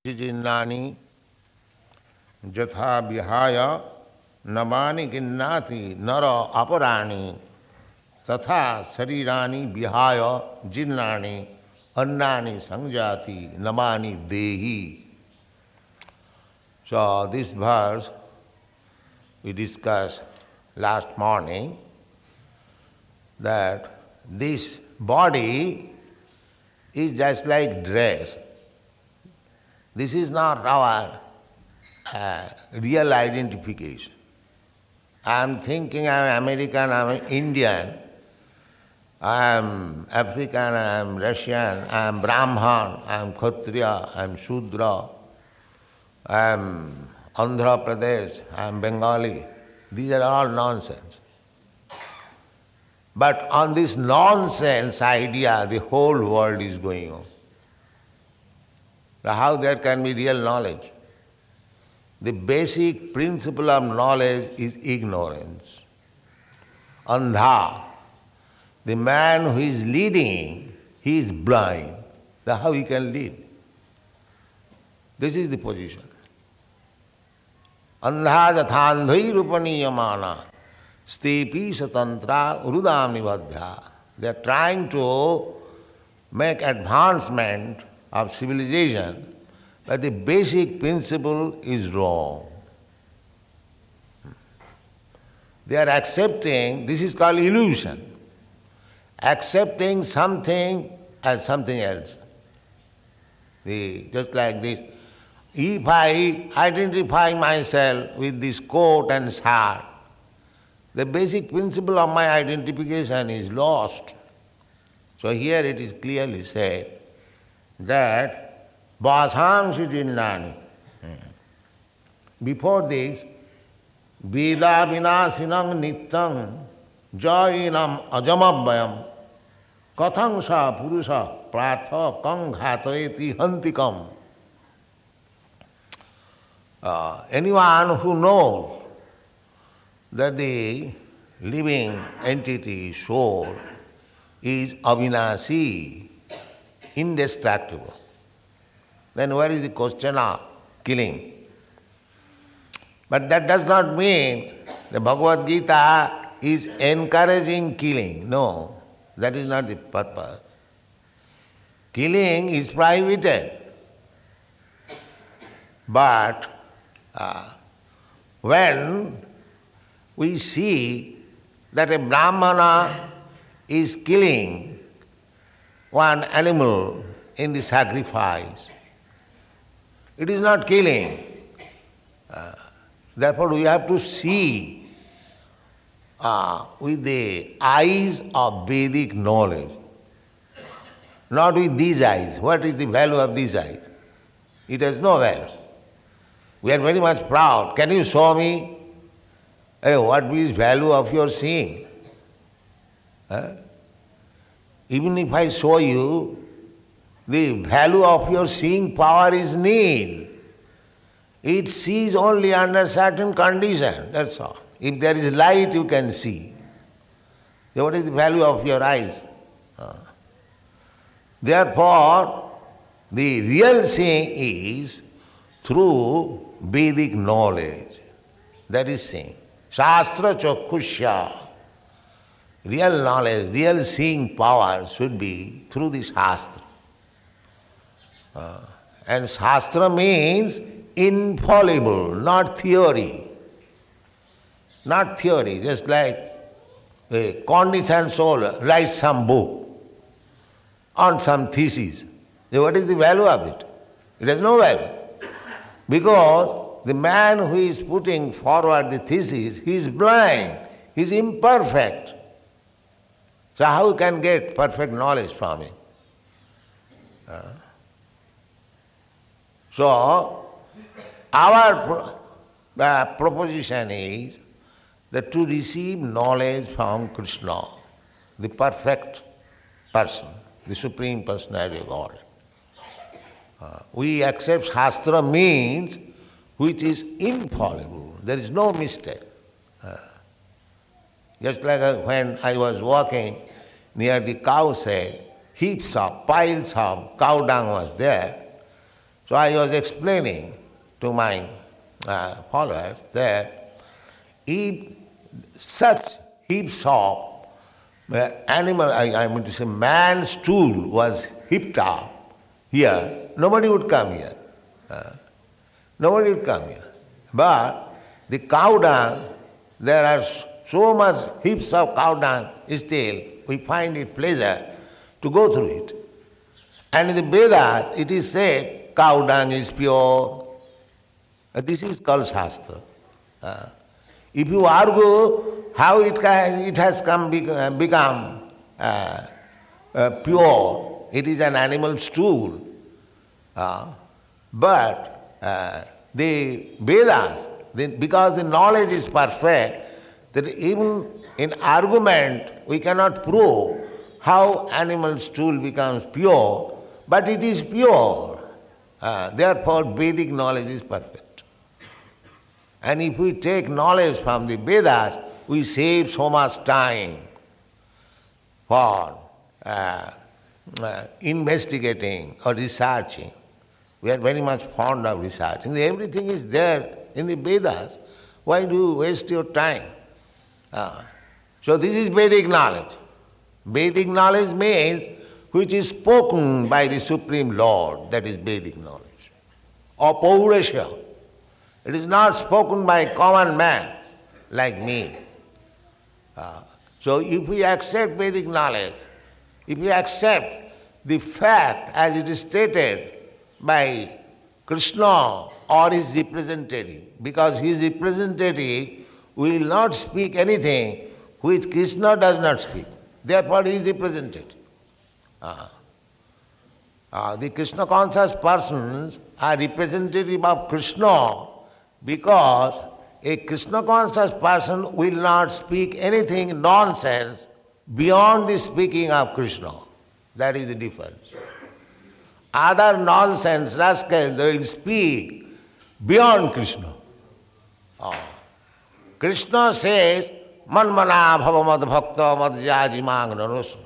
जिन्नानि जथा विहाय नमानि गिन्नाति नर अपराणि तथा शरीरानि विहाय जिन्नानि अन्नानि संजाति नमानि देहि. So this verse we discussed last morning, that this body is just like dress. This is not our real identification. I am thinking I am American, I am Indian, I am African, I am Russian, I am Brahman, I am Kshatriya, I am Shudra, I am Andhra Pradesh, I am Bengali. These are all nonsense. But on this nonsense idea, the whole world is going on. Now how there can be real knowledge? The basic principle of knowledge is ignorance. Andha. The man who is leading, he is blind. That's how he can lead. This is the position. Andha jathandhai rupaniyamana stepi satantra urudami vadhya. They are trying to make advancement of civilization, but the basic principle is wrong. They are accepting, this is called illusion, accepting something as something else. Just like this, if I identify myself with this coat and shirt, the basic principle of my identification is lost. So here it is clearly said that Vasamsi Jinnani. Before this, Veda Vinasinam Nityam Jainam Ajamabhayam Kathang Sa Purusha Pratha Kang Ghatayeti Hantikam. Anyone who knows that the living entity, soul, is avinasi, indestructible, then where is the question of killing? But that does not mean the Bhagavad Gita is encouraging killing. No, that is not the purpose. Killing is prohibited. But when we see that a Brahmana is killing one animal in the sacrifice, it is not killing. Therefore we have to see with the eyes of Vedic knowledge, not with these eyes. What is the value of these eyes? It has no value. We are very much proud. Can you show me what is value of your seeing? Even if I show you, the value of your seeing power is nil. It sees only under certain conditions, that's all. If there is light, you can see. So what is the value of your eyes? Therefore, the real seeing is through Vedic knowledge. That is seeing. Shastra Chakushya. Real knowledge, real seeing power should be through the Shastra. And Shastra means infallible, not theory. Not theory, just like a conditioned soul writes some book on some thesis. So what is the value of it? It has no value. Because the man who is putting forward the thesis, he is blind, he is imperfect. So how can get perfect knowledge from him? So our proposition is that to receive knowledge from Krishna, the perfect person, the Supreme Personality of God, we accept Shastra means which is infallible. There is no mistake. Just like when I was walking near the cow shed, heaps of, piles of cow dung was there. So I was explaining to my followers that if such heaps of animal, I mean to say man's stool was heaped up here, nobody would come here. Nobody would come here. But the cow dung, there are so much heaps of cow dung, still we find it pleasure to go through it. And in the Vedas it is said cow dung is pure. This is called Shastra. If you argue how it has become pure, it is an animal stool. But the Vedas, because the knowledge is perfect, that even in argument we cannot prove how animal stool becomes pure, but it is pure. Therefore Vedic knowledge is perfect. And if we take knowledge from the Vedas, we save so much time for investigating or researching. We are very much fond of researching. Everything is there in the Vedas. Why do you waste your time? So this is Vedic knowledge. Vedic knowledge means which is spoken by the Supreme Lord, that is Vedic knowledge. Or Paurasya. It is not spoken by a common man like me. So if we accept Vedic knowledge, if we accept the fact as it is stated by Krishna or his representative, because his representative will not speak anything which Krishna does not speak. Therefore he is representative. The Krishna conscious persons are representative of Krishna because a Krishna conscious person will not speak anything nonsense beyond the speaking of Krishna. That is the difference. Other nonsense rascals, they will speak beyond Krishna. Krishna says, Manmana bhavamad bhakta mad jajimang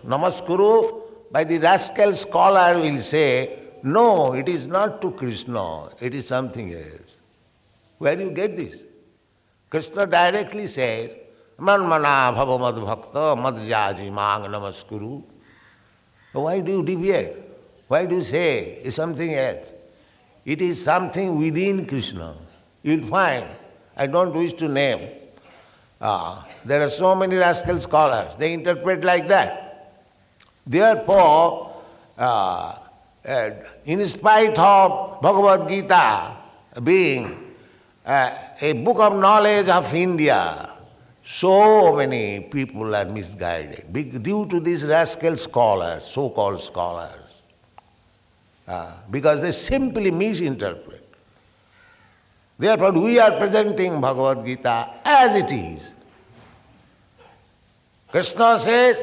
namaskuru. By the rascal scholar will say, no, it is not to Krishna, it is something else. Where do you get this? Krishna directly says, Manmana bhavamad bhakta mad jajimang namaskuru. Why do you deviate? Why do you say it's something else? It is something within Krishna. You'll find, I don't wish to name, there are so many rascal scholars, they interpret like that. Therefore, in spite of Bhagavad Gita being a book of knowledge of India, so many people are misguided due to these rascal scholars, so-called scholars, because they simply misinterpret. Therefore, we are presenting Bhagavad Gita as it is. Krishna says,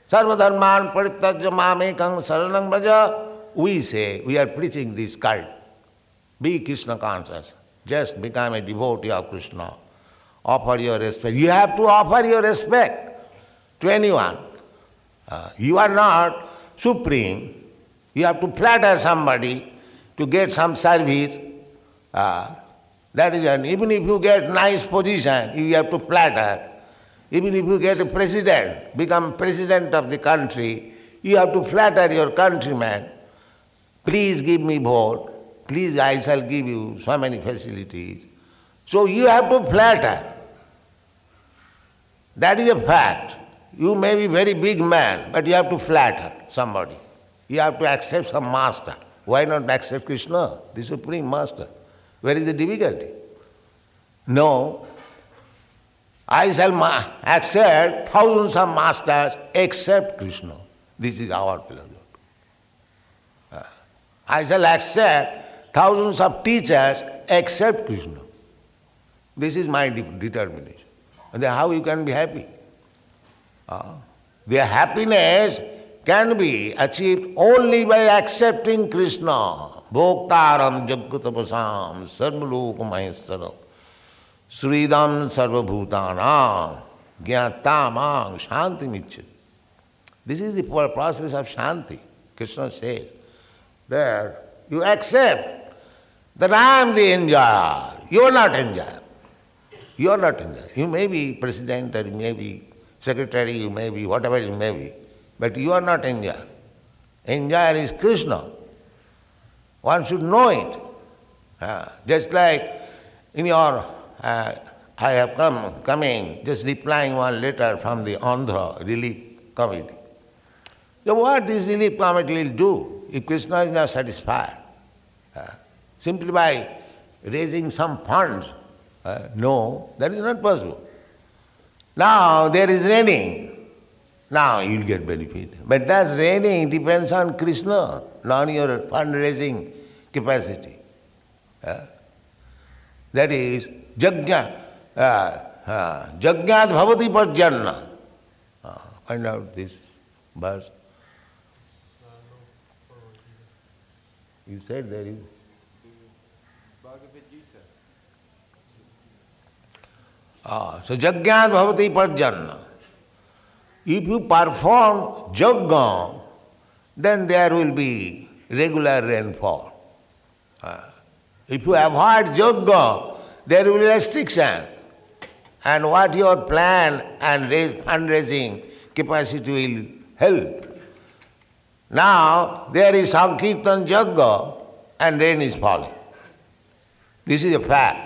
Sarva dharman parityajya mamekam saranam braja. We say, we are preaching this cult. Be Krishna conscious. Just become a devotee of Krishna. Offer your respect. You have to offer your respect to anyone. You are not supreme. You have to flatter somebody to get some service. That is, even if you get nice position, you have to flatter. Even if you get a president, become president of the country, you have to flatter your countrymen. Please give me vote. Please, I shall give you so many facilities. So you have to flatter. That is a fact. You may be very big man, but you have to flatter somebody. You have to accept some master. Why not accept Krishna, the Supreme Master? Where is the difficulty? No. I shall accept thousands of masters except Krishna. This is our philosophy. I shall accept thousands of teachers except Krishna. This is my determination. And then how you can be happy? Their happiness can be achieved only by accepting Krishna. Bhoktaram jagatapasam sarvalokamaheswaram sridam sarvabhutanam jnatamang shanti micchati. This is the process of shanti. Krishna says that you accept that I am the enjoyer. You are not enjoyer. You are not enjoyer. You may be president, or you may be secretary, you may be whatever you may be, but you are not enjoyer. Enjoyer is Krishna. One should know it. Just like in your, I have coming, just replying one letter from the Andhra Relief Committee. So what this Relief Committee will do if Krishna is not satisfied? Simply by raising some funds? No, that is not possible. Now there is raining. Now you will get benefit. But that raining depends on Krishna, not on your fundraising capacity. That is Jagyat Bhavati Parjanna. Find out this verse. You said there is. Bhagavad Gita. So Jagyat Bhavati Parjanna. If you perform Jagga, then there will be regular rainfall. If you avoid Jagga, there will be restriction. And what your plan and fundraising capacity will help. Now, there is Sankirtan Jagga and rain is falling. This is a fact.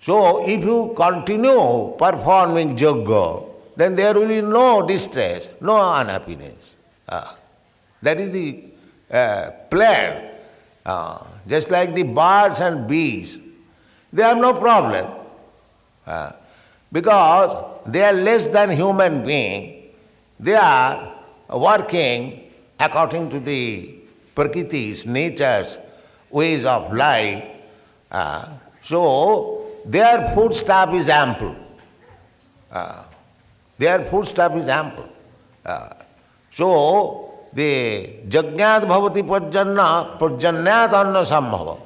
So, if you continue performing Jagga, then there will be no distress, no unhappiness. That is the plan. Just like the birds and bees, they have no problem. Because they are less than human being. They are working according to the Prakriti's, nature's ways of life. So their foodstuff is ample. Their foodstuff is ample. So the Jagyat Bhavati Parjanyat Anna Sambhava.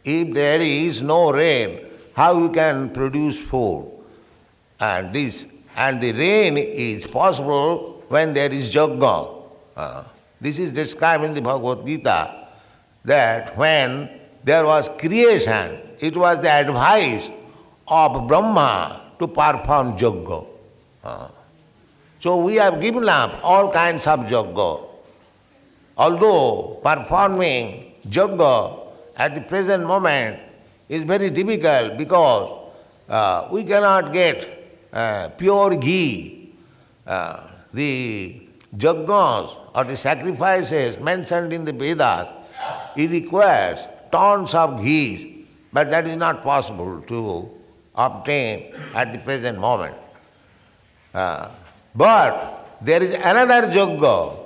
If there is no rain, how you can produce food? And the rain is possible when there is Jagga. This is described in the Bhagavad Gita, that when there was creation, it was the advice of Brahma to perform Jagga. So we have given up all kinds of Jagga. Although performing Jagga at the present moment is very difficult because we cannot get pure ghee. The Jaggas or the sacrifices mentioned in the Vedas, it requires tons of ghee, but that is not possible to obtain at the present moment. But there is another Jagga.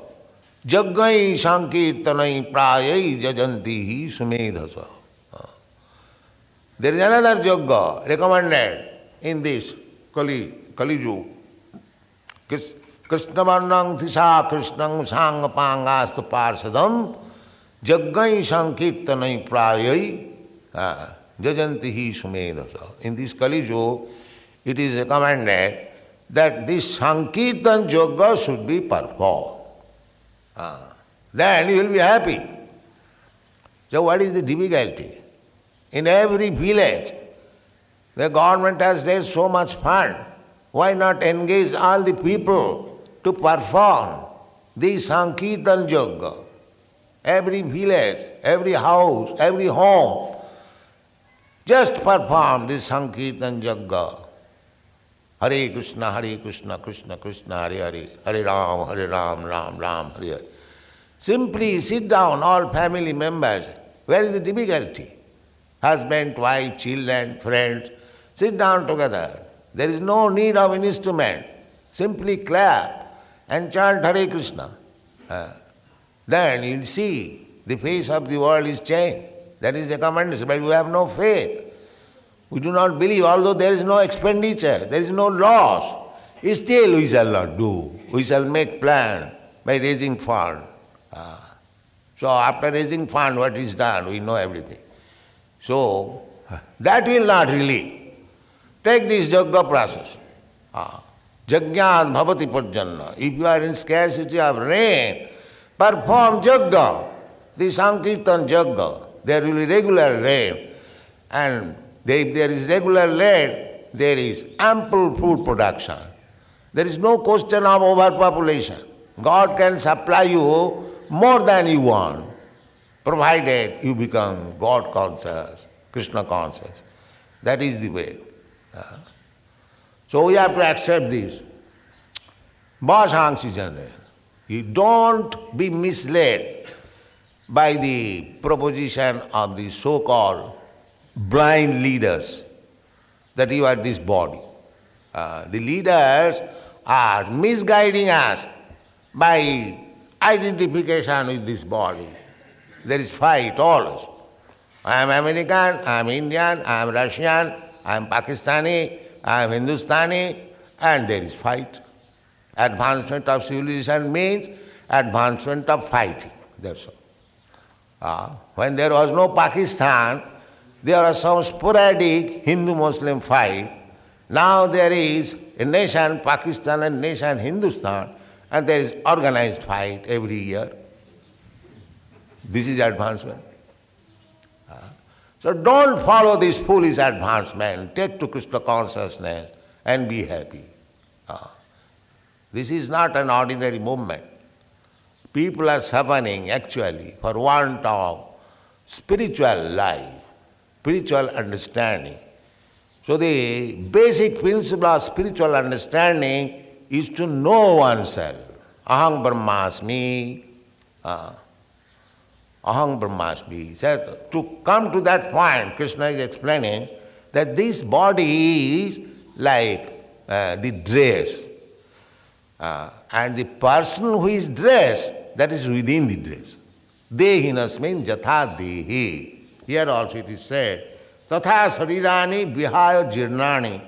Jaggai Sankirtanai Prayai Jajantihi Sumedhasa. There is another Jagga recommended in this Kali Yuga. Krishna Varnang Tisa Krishnang Sangapangastu Parsadam Jaggai Sankirtanai Prayai Jajantihi Sumedhasa. In this Kali Yuga, it is recommended that this Sankirtan Jagga should be performed. Then you will be happy. So what is the difficulty? In every village, the government has raised so much fund. Why not engage all the people to perform the Sankirtan Jagga? Every village, every house, every home, just perform this Sankirtan Jagga. Hare Krishna, Krishna Krishna, Hare Hare, Hare Ram, Ram Ram, Hare Hare. Simply sit down, all family members. Where is the difficulty? Husband, wife, children, friends, sit down together. There is no need of an instrument. Simply clap and chant Hare Krishna. Then you'll see the face of the world is changed. That is the commendation. But we have no faith. We do not believe, although there is no expenditure, there is no loss. Still we shall not do. We shall make plan by raising fund. So after raising fund, what is done? We know everything. So that will not relieve. Take this Jagga process. Jagyat Bhavati Parjanna. If you are in scarcity of rain, perform Jagga, the Sankirtan Jagga. there will be regular rain. And if there is regular rain, there is ample food production. There is no question of overpopulation. God can supply you more than you want, provided you become God conscious, Krishna conscious. That is the way. So we have to accept this. Bhashangsi Chandra. You don't be misled by the proposition of the so-called blind leaders that you are this body. The leaders are misguiding us by identification with this body. There is fight always. I am American, I am Indian, I am Russian, I am Pakistani, I am Hindustani, and there is fight. Advancement of civilization means advancement of fighting. That's all. When there was no Pakistan, there was some sporadic Hindu-Muslim fight. Now there is a nation Pakistan and nation Hindustan, and there is organized fight every year. This is advancement. So don't follow this foolish advancement. Take to Krishna consciousness and be happy. This is not an ordinary movement. People are suffering actually for want of spiritual life, spiritual understanding. So the basic principle of spiritual understanding is to know oneself. Aham brahmasmi. Aham brahmasmi. So to come to that point, Krishna is explaining that this body is like the dress. And the person who is dressed, that is within the dress. Dehinas means jatha dehi. Here also it is said, tatha sarirani vihaya jirnani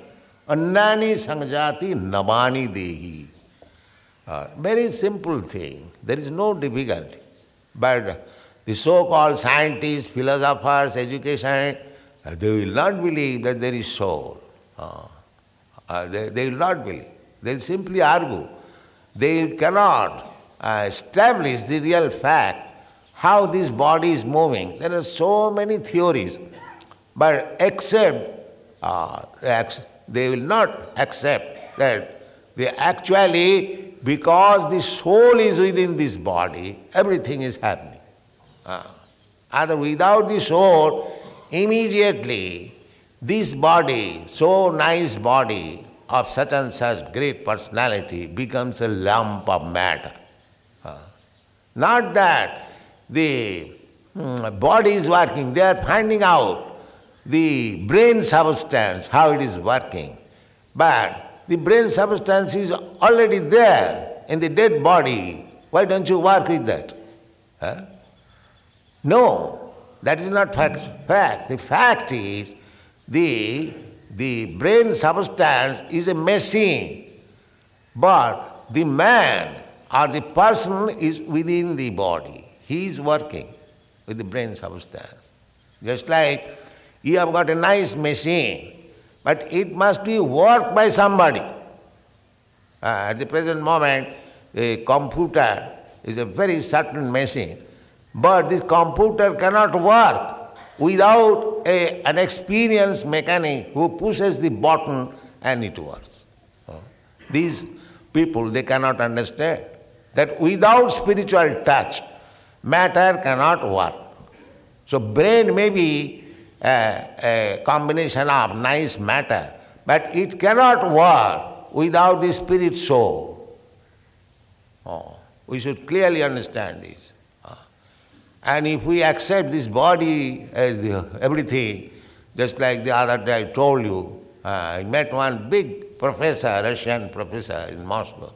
annani sangjati navani dehi. Very simple thing. There is no difficulty. But the so-called scientists, philosophers, education, they will not believe that there is soul. They will not believe. They will simply argue. They cannot establish the real fact how this body is moving. There are so many theories, but they will not accept that actually, because the soul is within this body, everything is happening. Other without the soul, immediately this body, so nice body, of such and such great personality becomes a lump of matter. Not that the body is working, they are finding out the brain substance, how it is working. But the brain substance is already there in the dead body. Why don't you work with that? No, that is not fact. The fact is the brain substance is a machine, but the man or the person is within the body. He is working with the brain substance. Just like you have got a nice machine, but it must be worked by somebody. At the present moment, a computer is a very certain machine, but this computer cannot work without an experienced mechanic who pushes the button and it works. These people, they cannot understand that without spiritual touch, matter cannot work. So brain may be a combination of nice matter, but it cannot work without the spirit soul. We should clearly understand this. And if we accept this body as everything, just like the other day I told you, I met one big professor, Russian professor in Moscow.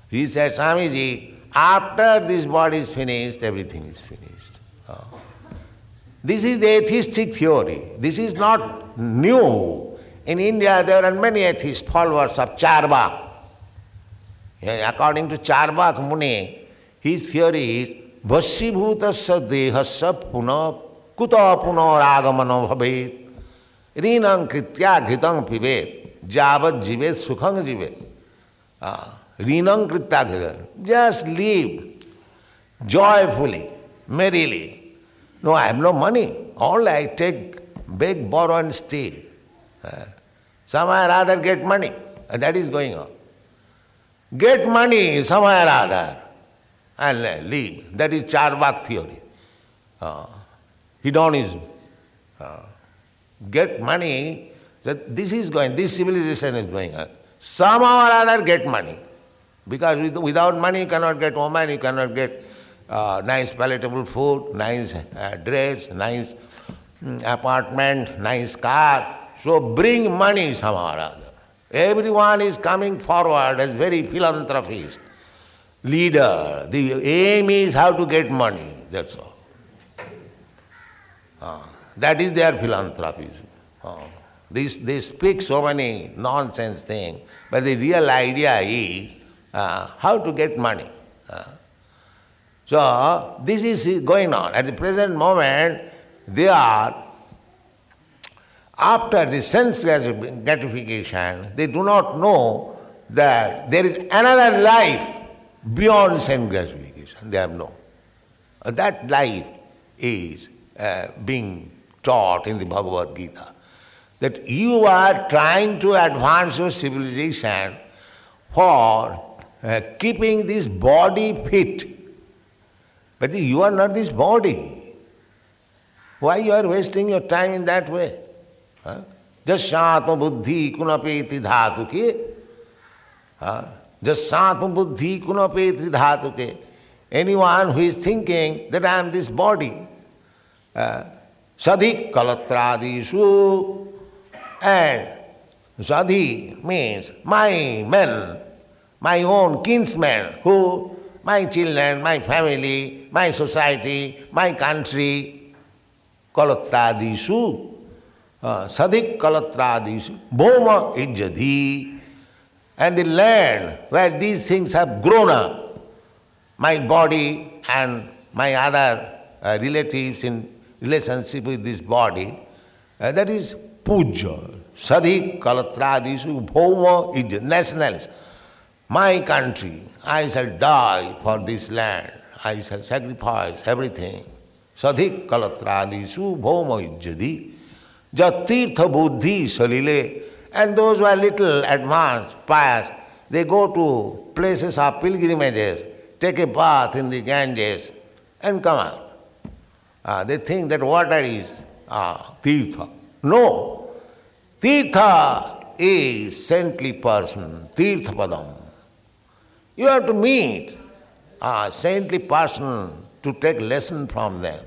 He said, Swamiji, after this body is finished, everything is finished. This is the atheistic theory. This is not new. In India, there are many atheist followers of Charvak. According to Charvak Muni, his theory is, Vasibhutasya dehasya puna kuta puna ragamano bhavet rinam kritya ghritam pivet javat jivet sukham jivet. Rinam kritya ghritam. Just live joyfully, merrily. No, I have no money. Only I take, beg, borrow and steal. Somehow or other get money. That is going on. Get money somewhere or other and leave. That is Charvak theory. Hedonism. Get money. This civilization is going on. Somehow or other get money. Because without money you cannot get woman, you cannot get nice palatable food, nice dress, nice apartment, nice car. So bring money somehow or other. Everyone is coming forward as very philanthropist, leader. The aim is how to get money, that's all. That is their philanthropy. They speak so many nonsense things, but the real idea is how to get money. So this is going on. At the present moment, they are, after the sense gratification, they do not know that there is another life beyond sense gratification. They have no. That life is being taught in the Bhagavad Gita. That you are trying to advance your civilization for keeping this body fit. But you are not this body. Why you are wasting your time in that way? Jasatma buddhi kunapeti dhatuke. Jasatma buddhi kunapeti dhatuke. Anyone who is thinking that I am this body, sadhi kalatradisu, and sadhi means my men, my own kinsmen, who, my children, my family, my society, my country, kalatradisu, sadhik kalatradisu, bhoma ijjadhi, and the land where these things have grown up, my body and my other relatives in relationship with this body, that is puja, sadhik kalatradisu, bhoma ijjadhi, nationalist. My country, I shall die for this land, I shall sacrifice everything. Sadhik kalatradisu bhoma ijjadi, jatirtha buddhi salile. And those who are little advanced, pious, they go to places of pilgrimages, take a bath in the Ganges and come out. They think that water is tirtha. No, tirtha is saintly person, tirtha padam. You have to meet a saintly person to take lesson from them.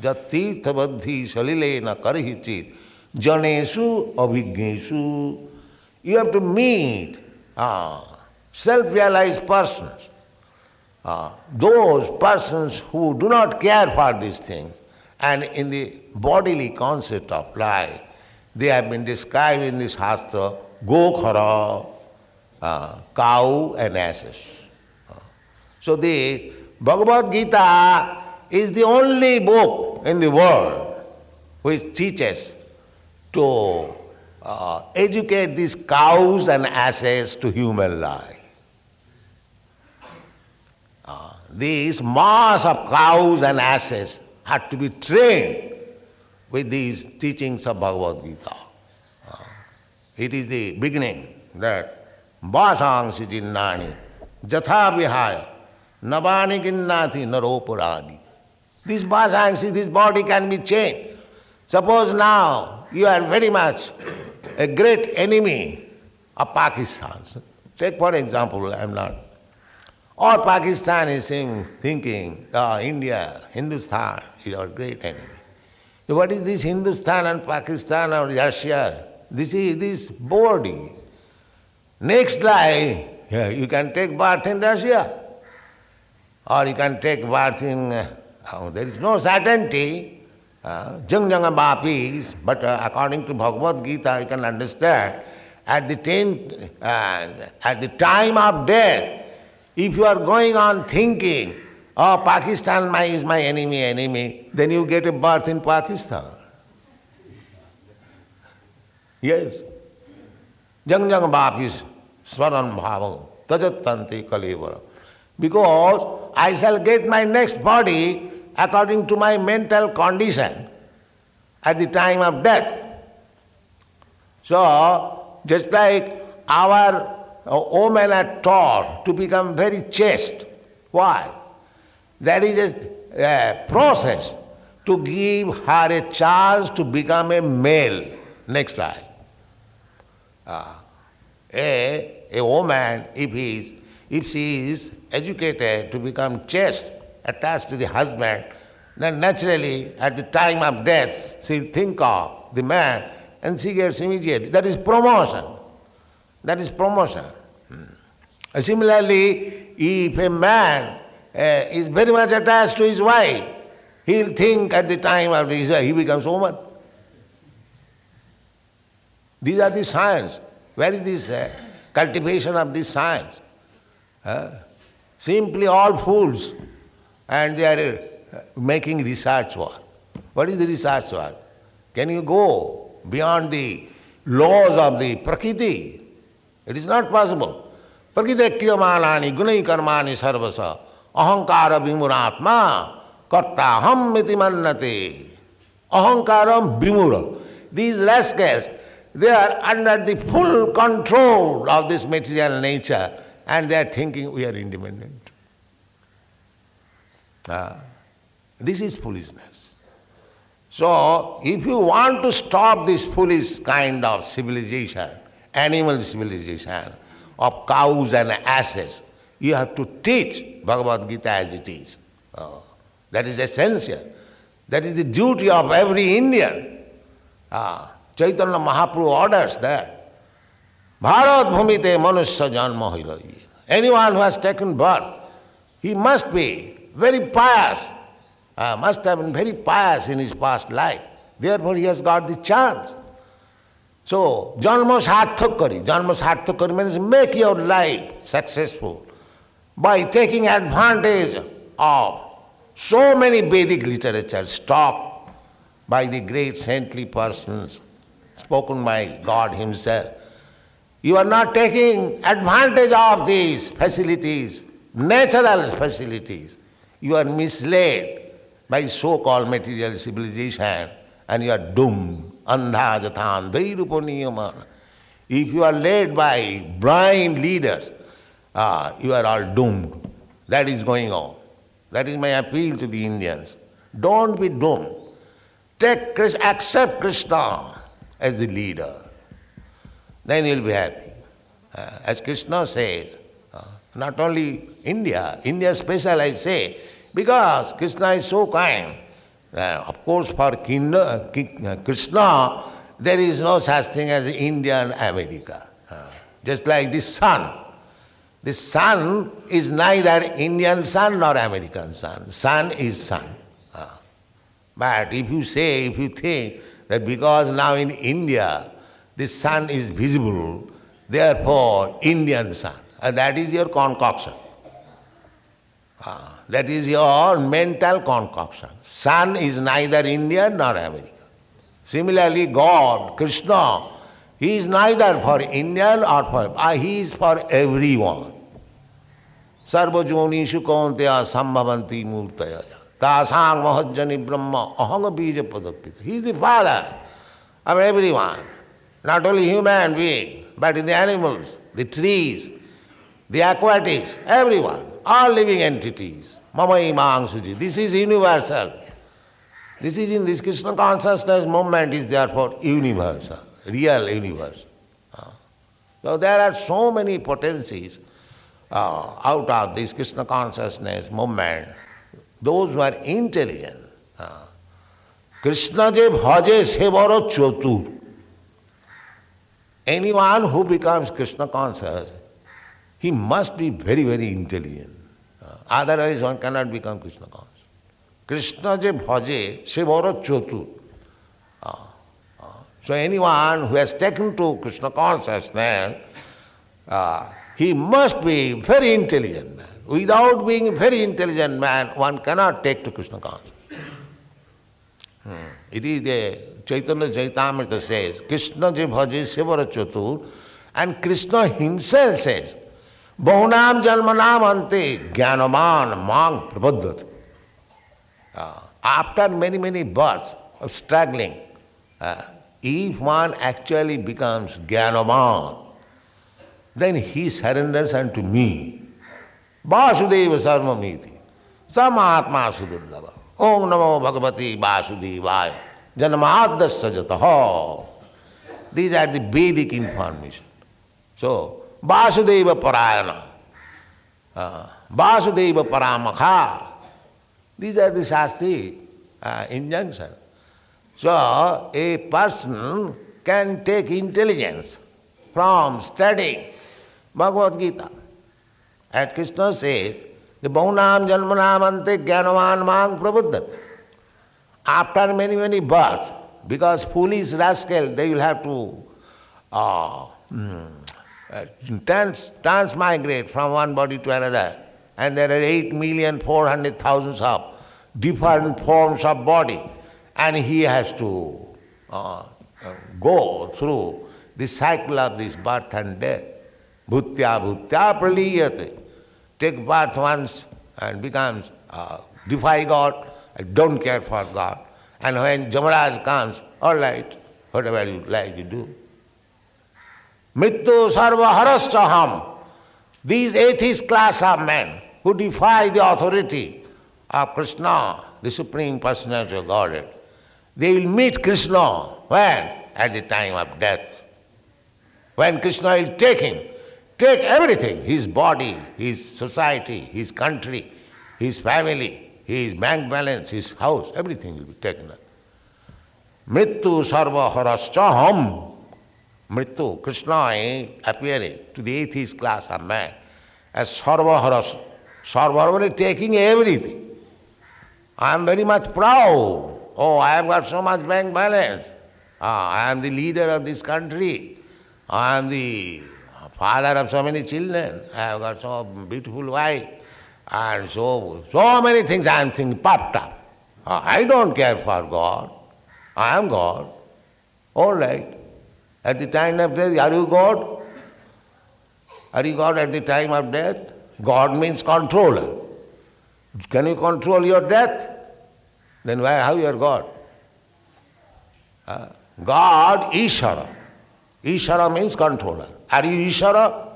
Jatirtha buddhi salile na karihichit janesu abhignesu. You have to meet self-realized persons. Those persons who do not care for these things. And in the bodily concept of life, they have been described in this Shastra, Gokhara, cow and asses. So the Bhagavad Gita is the only book in the world which teaches to educate these cows and asses to human life. These mass of cows and asses had to be trained with these teachings of Bhagavad Gita. It is the beginning that Vasangsi jinnani jatha vihaya navani ginnati naropurani. This vasangsi, this body can be changed. Suppose now you are very much a great enemy of Pakistan. Take for example, I am not. Or Pakistan is thinking, India, Hindustan is our great enemy. So what is this Hindustan and Pakistan or Russia? This is this body. Next life, you can take birth in Russia, or you can take birth in, there is no certainty, jang bapis, but according to Bhagavad Gita, you can understand, at the time of death, if you are going on thinking, oh, Pakistan is my enemy, then you get a birth in Pakistan. Yes. Jang bapis swaran bhava tajat tante kalevara. Because I shall get my next body according to my mental condition at the time of death. So, just like our women are taught to become very chaste. Why? That is a process to give her a chance to become a male next life. A woman, if she is educated to become chaste, attached to the husband, then naturally at the time of death she'll think of the man and she gets immediate. That is promotion. That is promotion. Similarly, if a man is very much attached to his wife, he'll think at the time of his he becomes woman. These are the science. Where is this cultivation of this science? Simply all fools, and they are making research work. What is the research work? Can you go beyond the laws of the Prakriti? It is not possible. Prakriti kriyamanani gunai karmani sarvasa ahankara vimuratma karta ham iti mannate. Ahankaram vimura. These rascals, they are under the full control of this material nature and they are thinking we are independent. This is foolishness. So, if you want to stop this foolish kind of civilization, animal civilization, of cows and asses, you have to teach Bhagavad Gita as it is. That is essential. That is the duty of every Indian. Chaitanya Mahaprabhu orders that. Bharat bhumite manusya janma hoilayi. Anyone who has taken birth, he must be very pious, must have been very pious in his past life. Therefore he has got the chance. So, janma sarthak kari. Janma sarthak kari means make your life successful by taking advantage of so many Vedic literature stocked by the great saintly persons, spoken by God himself. You are not taking advantage of these facilities, natural facilities. You are misled by so-called material civilization and you are doomed. Andha jathan dairupo niyamana. If you are led by blind leaders, you are all doomed. That is going on. That is my appeal to the Indians. Don't be doomed. Accept Krishna as the leader. Then you'll be happy. As Krishna says, not only India special I say, because Krishna is so kind. Of course for Krishna, there is no such thing as India and America. Just like the sun. The sun is neither Indian sun nor American sun. Sun is sun. But if you think that because now in India the sun is visible, therefore Indian sun, and that is your concoction. That is your mental concoction. Sun is neither Indian nor American. Similarly, God, Krishna, he is neither for Indian or for, he is for everyone. Sarva jonishu kaunteya sambhavanti murtaya tasang mahajjani brahma ahanga bija padapita. He is the father of everyone, not only human being, but in the animals, the trees, the aquatics, everyone, all living entities. Mama imang suji. This is universal. This is in this Krishna consciousness movement is therefore universal, real universal. So there are so many potencies out of this Krishna consciousness movement. Those who are intelligent. Krishna je bhaje se baro chotur. Anyone who becomes Krishna conscious, he must be very, very intelligent. Otherwise one cannot become Krishna conscious. Krishna je bhaje se baro chotur. So anyone who has taken to Krishna consciousness, he must be very intelligent man. Without being a very intelligent man, one cannot take to Krishna consciousness. It is the Chaitanya Chaitamrita says, Krishna je bhaje se baro chotur, and Krishna himself says, Bahunam jalmanam ante jnanaman mang prapadyate. After many, many births of struggling, if one actually becomes Jnanavan, then he surrenders unto me. Vasudeva sarvamiti, samaatma sudurlava, om namo bhagavati vasudevaya, janmadasya jataha. These are the Vedic information. So, Vasudeva parayana, Vasudeva paramakha, these are the Shastri injunctions. So, a person can take intelligence from studying Bhagavad Gita. As Krishna says, the Bahunam Janmanam Ante Jnanavan Mang Prabuddhat. After many, many births, because foolish rascal, they will have to transmigrate from one body to another. And there are 8,400,000 of different forms of body. And he has to go through the cycle of this birth and death. Bhutya bhutya praliyate. Take birth once and becomes, defy God, I don't care for God. And when Jamaraj comes, all right, whatever you like to do. Mrityu sarva haraschaham. These atheist class of men who defy the authority of Krishna, the Supreme Personality of Godhead, they will meet Krishna when? At the time of death. When Krishna will take him, take everything, his body, his society, his country, his family, his bank balance, his house, everything will be taken up. Mrityu sarva haraschaham. Mrityu, Krishna is appearing to the atheist class of man as sarva haras. Sarva is taking everything. I am very much proud. Oh, I have got so much bank balance. I am the leader of this country. I am the father of so many children. I have got so beautiful wife. And so many things I am thinking popped up. I don't care for God. I am God. All right. At the time of death, are you God? Are you God at the time of death? God means controller. Can you control your death? Then how you are God? God, Ishara. Ishara means controller. Are you Ishara?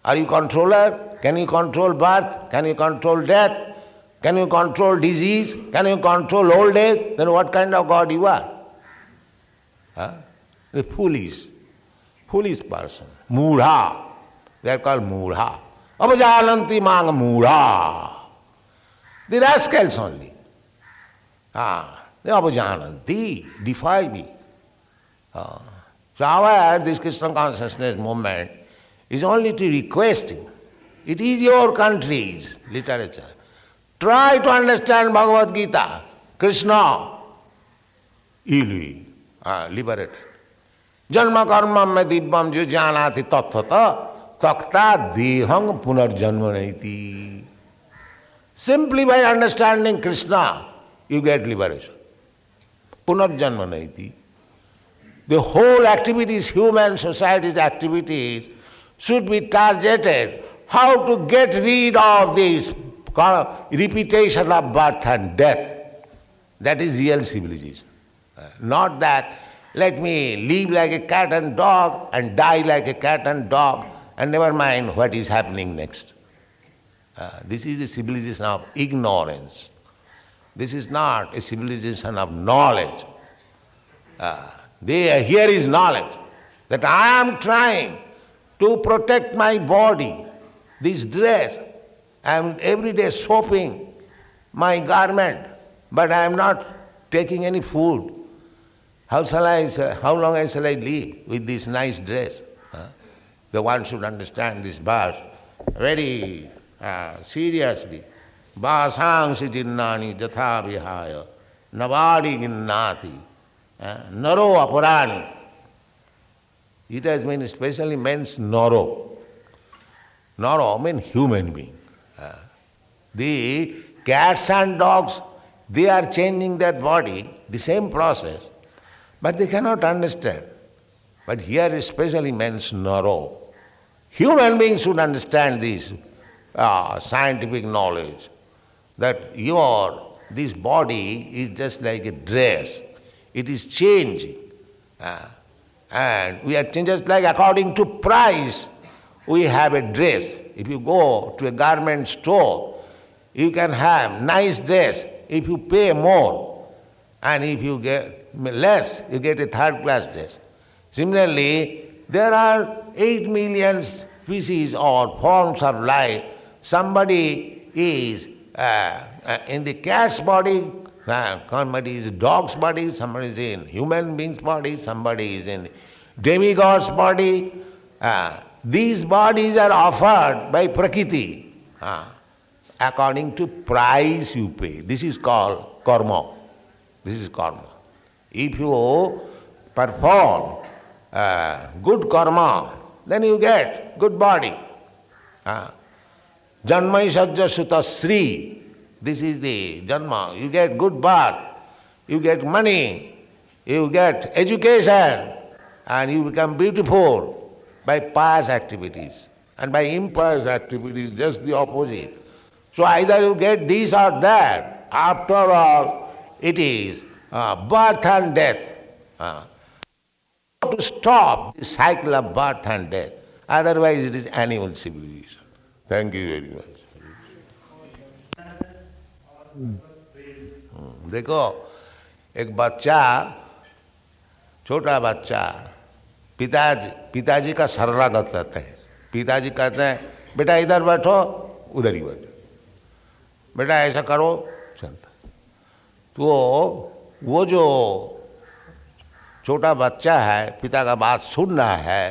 Are you controller? Can you control birth? Can you control death? Can you control disease? Can you control old age? Then what kind of God you are? The foolish person. Mudha. They are called Mudha. Avajananti mang Mudha. The rascals only. They avajananti, defy me. So however, this Krishna consciousness movement is only to request you. It is your country's literature. Try to understand Bhagavad Gita. Krishna, you'll be liberated. Janma karma me dibbam jo janati tatthata takta dehang punarjanma naiti. Simply by understanding Krishna, you get liberation. Punarjanma naiti. The whole activities, human society's activities, should be targeted how to get rid of this repetition of birth and death. That is real civilization. Not that let me live like a cat and dog and die like a cat and dog and never mind what is happening next. This is a civilization of ignorance. This is not a civilization of knowledge. Here is knowledge that I am trying to protect my body, this dress. I am every day soaping my garment, but I am not taking any food. How long shall I live with this nice dress? The one should understand this verse very seriously. Vasangsi jinnani jatha vihaya navadi jinnati naro aparani. It has been especially means naro. Naro means human being. The cats and dogs, they are changing their body, the same process, but they cannot understand. But here especially means naro. Human beings should understand this scientific knowledge, that your this body is just like a dress. It is changing. And we are just like according to price, we have a dress. If you go to a garment store, you can have nice dress if you pay more. And if you get less, you get a third class dress. Similarly, there are 8 million species or forms of life. Somebody is in the cat's body, somebody is dog's body, somebody is in human being's body, somebody is in demigod's body. These bodies are offered by Prakriti according to price you pay. This is called karma. This is karma. If you perform good karma, then you get good body. Janmai sajja sutta sri. This is the janma. You get good birth, you get money, you get education, and you become beautiful by pious activities. And by impious activities, just the opposite. So either you get this or that. After all, it is birth and death. To stop the cycle of birth and death. Otherwise it is animal civilization. Thank you very much. देखो एक बच्चा, छोटा बच्चा पिताजी का शरणागत रहता है. पिताजी कहते हैं बेटा इधर बैठो, उधर ही बैठो, बेटा ऐसा करो, चलता. तो वो जो छोटा बच्चा है पिता का बात सुन रहा है,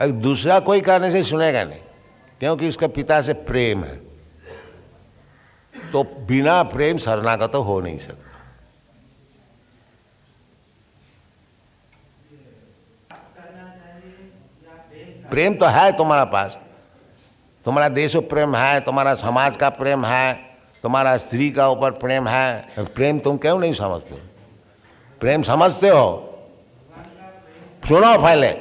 एक दूसरा कोई कहने से सुनेगा नहीं, क्योंकि उसका पिता से प्रेम है. तो बिना प्रेम शरणागत तो हो नहीं सकता. प्रेम तो है तुम्हारा पास, तुम्हारा देश प्रेम है, तुम्हारा समाज का प्रेम है, तुम्हारा स्त्री का ऊपर प्रेम है. प्रेम तुम क्यों नहीं समझते हो? प्रेम समझते हो? सुनो पहले,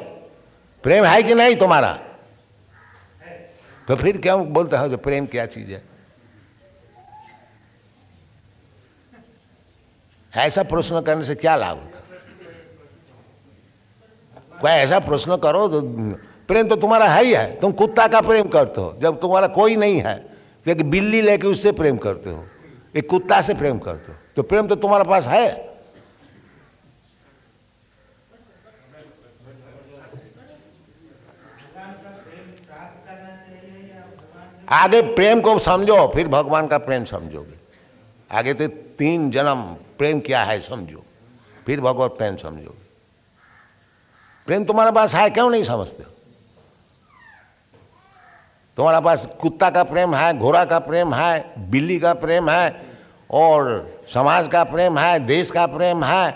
प्रेम है कि नहीं तुम्हारा? तो फिर क्यों बोलते हो जो प्रेम क्या चीज है? ऐसा प्रश्न करने से क्या लाभ होता? कोई ऐसा प्रश्न करो तो प्रेम तो तुम्हारा है ही है. तुम कुत्ता का प्रेम करते हो, जब तुम्हारा कोई नहीं है तो एक बिल्ली लेके उससे प्रेम करते हो, एक कुत्ता से प्रेम करते हो, तो प्रेम तो तुम्हारे पास है. आगे प्रेम को समझो, फिर भगवान का प्रेम समझोगे. आगे तो 3 जन्म प्रेम क्या है समझो, फिर भगवत प्रेम समझोगे. प्रेम तुम्हारे पास है, क्यों नहीं समझते हो? तुम्हारे पास कुत्ता का प्रेम है, घोड़ा का प्रेम है, बिल्ली का प्रेम है, और समाज का प्रेम है, देश का प्रेम है,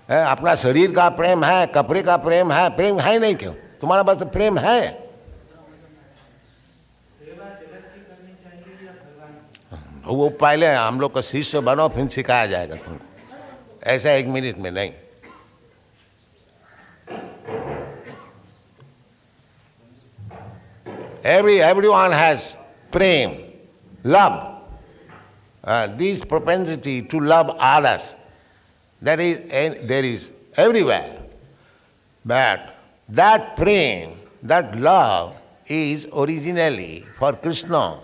अपना शरीर का प्रेम है, कपड़े का प्रेम है. प्रेम है नहीं क्यों? तुम्हारे पास तो प्रेम है. वो पहले हम लोग का शिष्य बनो, फिर सिखाया जाएगा तुमको. ऐसा 1 मिनट में नहीं. Everyone has prem, love. This propensity to love others, there is everywhere. But that prem, that love is originally for Krishna.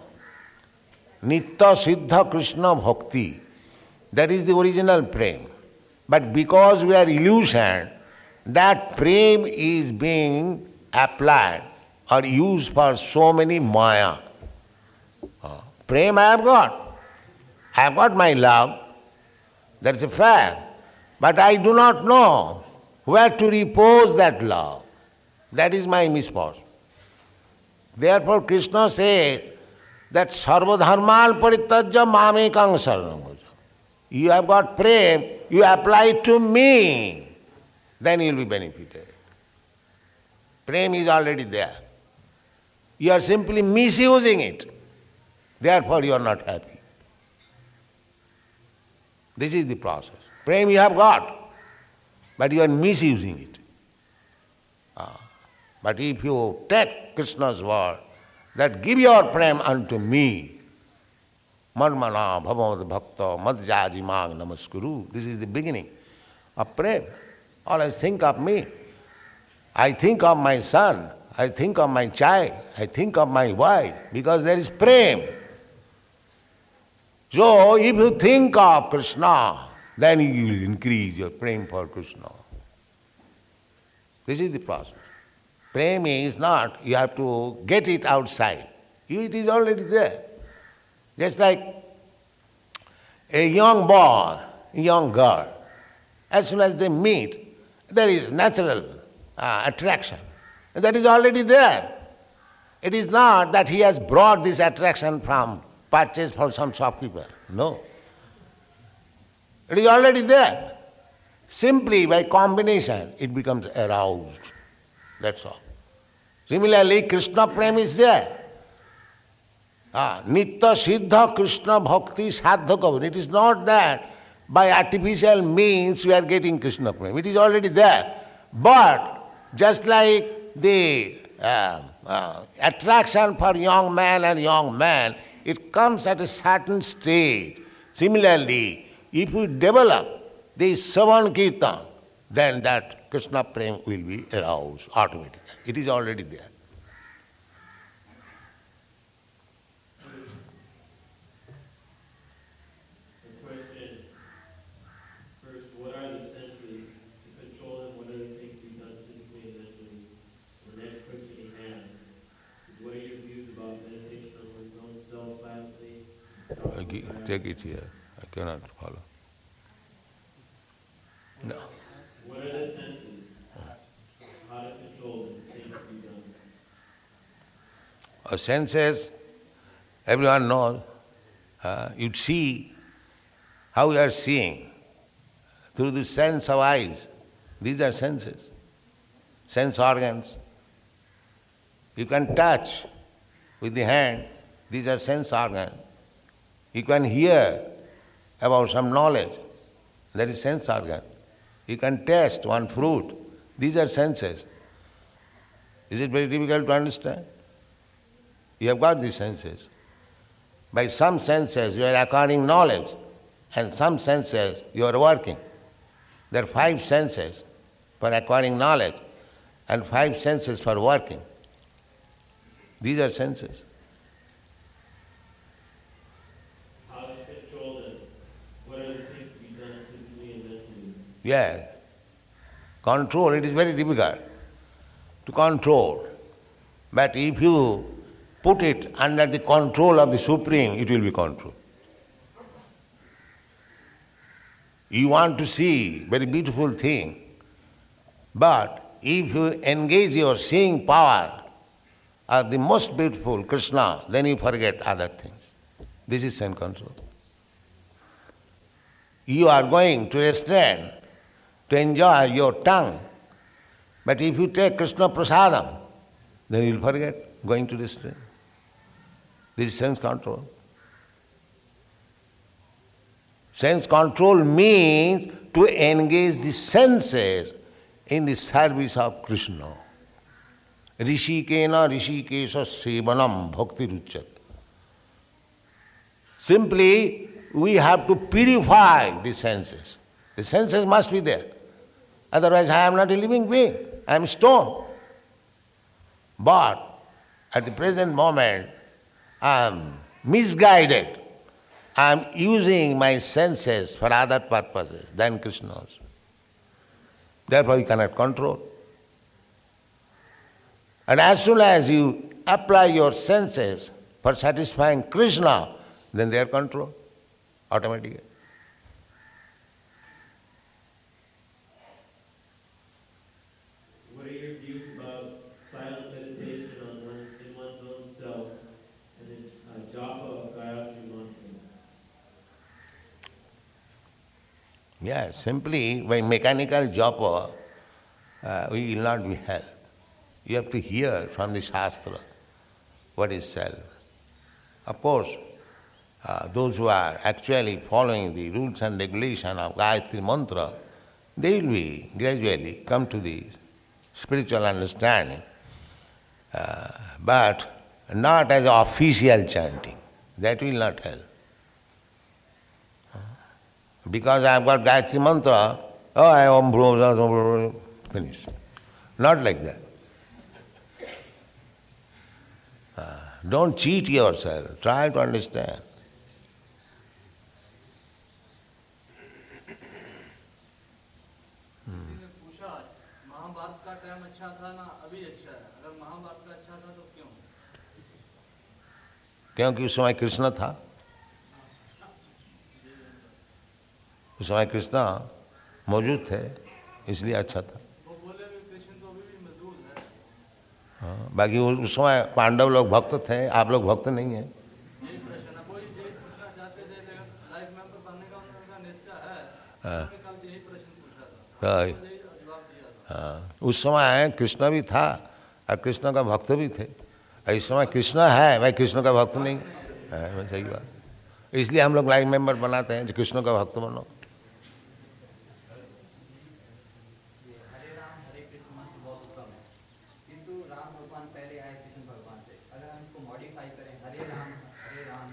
Nitya Siddha Krishna Bhakti. That is the original prem. But because we are illusioned, that prem is being applied or used for so many maya. Prem I have got. I have got my love. That's a fact. But I do not know where to repose that love. That is my misfortune. Therefore Krishna says that sarva dharmal parityajya mamekang saranam bhaja. You have got prem, you apply it to me, then you will be benefited. Prem is already there. You are simply misusing it. Therefore you are not happy. This is the process. Prem you have got, but you are misusing it. But if you take Krishna's word, that give your prem unto me, Marmana bhavad bhakta madhyaji mag namaskuru. This is the beginning of prayer. Always think of me. I think of my son, I think of my child, I think of my wife, because there is prem. So if you think of Krishna, then you will increase your prem for Krishna. This is the process. Prem is not, you have to get it outside. It is already there. Just like a young boy, a young girl, as soon as they meet, there is natural attraction. That is already there. It is not that he has brought this attraction from purchase for some shopkeeper. No. It is already there. Simply by combination, it becomes aroused. That's all. Similarly, Krishna prem is there. Nitya Siddha Krishna Bhakti Sadha Kavan. It is not that by artificial means we are getting Krishna prem. It is already there. But just like the attraction for young man and young man, it comes at a certain stage. Similarly, if we develop the Savan Kirtan, then that Krishna prem will be aroused automatically. It is already there. Take it here. I cannot follow. No. What are the senses? How to control them? Things to be done. Our senses, everyone knows. You see how you are seeing through the sense of eyes. These are senses, sense organs. You can touch with the hand. These are sense organs. You can hear about some knowledge. That is sense organ. You can taste one fruit. These are senses. Is it very difficult to understand? You have got these senses. By some senses you are acquiring knowledge, and some senses you are working. There are 5 senses for acquiring knowledge and 5 senses for working. These are senses. Yes. Control, it is very difficult to control. But if you put it under the control of the Supreme, it will be controlled. You want to see very beautiful thing, but if you engage your seeing power of the most beautiful Krishna, then you forget other things. This is sense control. You are going to a restaurant to enjoy your tongue. But if you take Krishna Prasadam, then you will forget going to this train. This is sense control. Sense control means to engage the senses in the service of Krishna. Rishikena rishikesha sevanam bhakti ruchat. Simply, we have to purify the senses. The senses must be there. Otherwise, I am not a living being. I am stone. But at the present moment, I am misguided. I am using my senses for other purposes than Krishna's. Therefore, you cannot control. And as soon as you apply your senses for satisfying Krishna, then they are controlled automatically. What are your views about silent meditation in one's own self and then japa of Gayatri mantra? Yes, simply by mechanical japa, we will not be helped. You have to hear from the Shastra what is self. Of course, those who are actually following the rules and regulation of Gayatri Mantra, they will be gradually come to the spiritual understanding, but not as official chanting. That will not help. Because I have got Gayatri Mantra, oh, I am finished. Not like that. Don't cheat yourself. Try to understand. क्योंकि उस समय कृष्ण था, उस समय कृष्ण मौजूद थे, इसलिए अच्छा था। हाँ, बाकी उस समय पांडव लोग भक्त थे, आप लोग भक्त नहीं हैं। हाँ, उस समय कृष्ण भी था और कृष्ण का भक्त भी थे। इस समय कृष्ण है, भाई कृष्ण का भक्त नहीं है, सही बात। इसलिए हम लोग लाइफ मेंबर बनाते हैं, जो कृष्ण का भक्त बनो।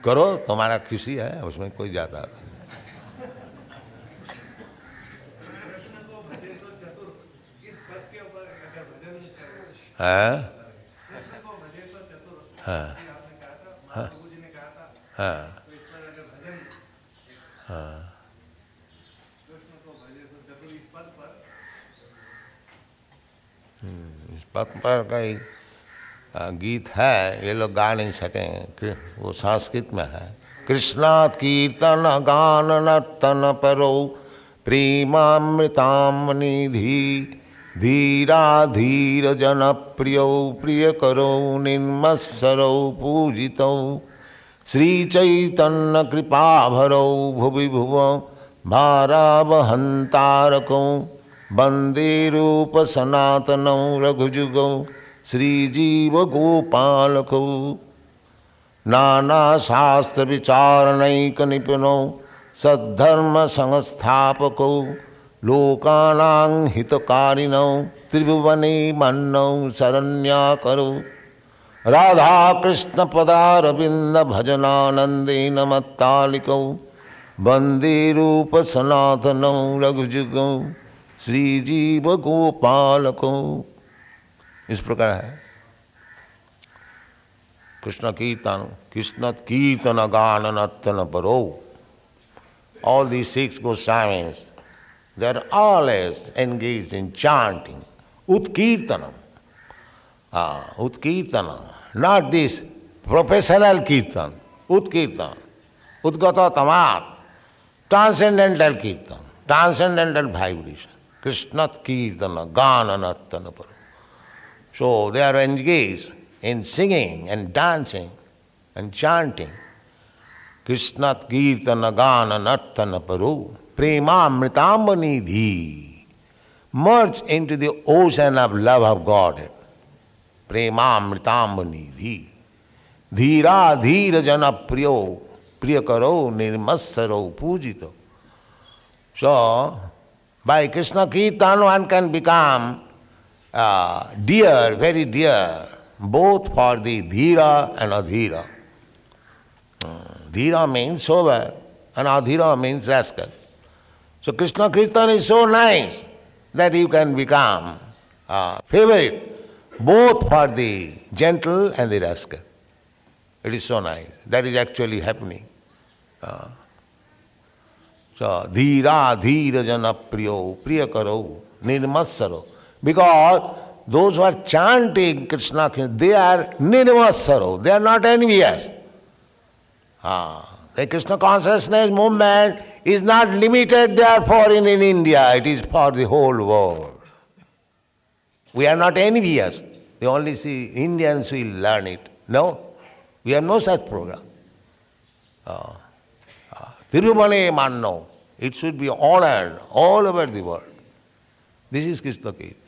करो, तुम्हारा खुशी है, उसमें कोई जाता है। हाँ हाँ हाँ हाँ हाँ, इस पद पर कई गीत है, ये लोग गा नहीं सके, वो संस्कृत में है। कृष्णात् कीर्तन गान नर्तन परो प्रेमामृताम निधि धीरा धीर जन प्रियो प्रिय करो निर्मत्सरो पूजितो श्री चैतन्य कृपा भरो भुवि भुव भारावहंतारको वंदे रूप सनातनौ रघुजुगौ श्रीजीव गोपालको नाना शास्त्र विचारणैक निपुणौ सद्धर्म संस्थापको लोकानां हितकारिणौ त्रिभुवने मन्नौ शरण्याकरो राधा कृष्ण पदारविंद भजनानंदेन मत्तालिकौ वंदे रूप सनातनौ रघुजुगौ श्रीजीव गोपालको। इस प्रकार है कृष्ण कीर्तन गान नर्तन परो। All these 6 Goswamis, they are always engaged in chanting. Utkirtanam. Utkirtanam. Not this professional kirtan. Utkirtan. Udgata tamat. Transcendental kirtan. Transcendental vibration. Krishna kirtana gana nartana paro. So they are engaged in singing and dancing and chanting. Krishna kirtana gana nartana paro premamritam nidhi. Merge into the ocean of love of God. Premamritam nidhi. Dhira dhira jana priyo priyakaro nirmassaro pujito. So, by Krishna Kirtan one can become dear, very dear, both for the dhira and adhira. Dhira means sober and adhira means rascal. So Krishna Kirtan is so nice that you can become favorite both for the gentle and the rascal. It is so nice. That is actually happening. So dhira dhira jana priyo priyakaro nirmassaro. Because those who are chanting Krishna, they are nirmassaro. They are not envious. The Krishna consciousness movement is not limited therefore in India. It is for the whole world. We are not envious. We only see Indians will learn it. No, we have no such program. Tirumane Manno. It should be honored all over the world. This is Krishna Kirtan.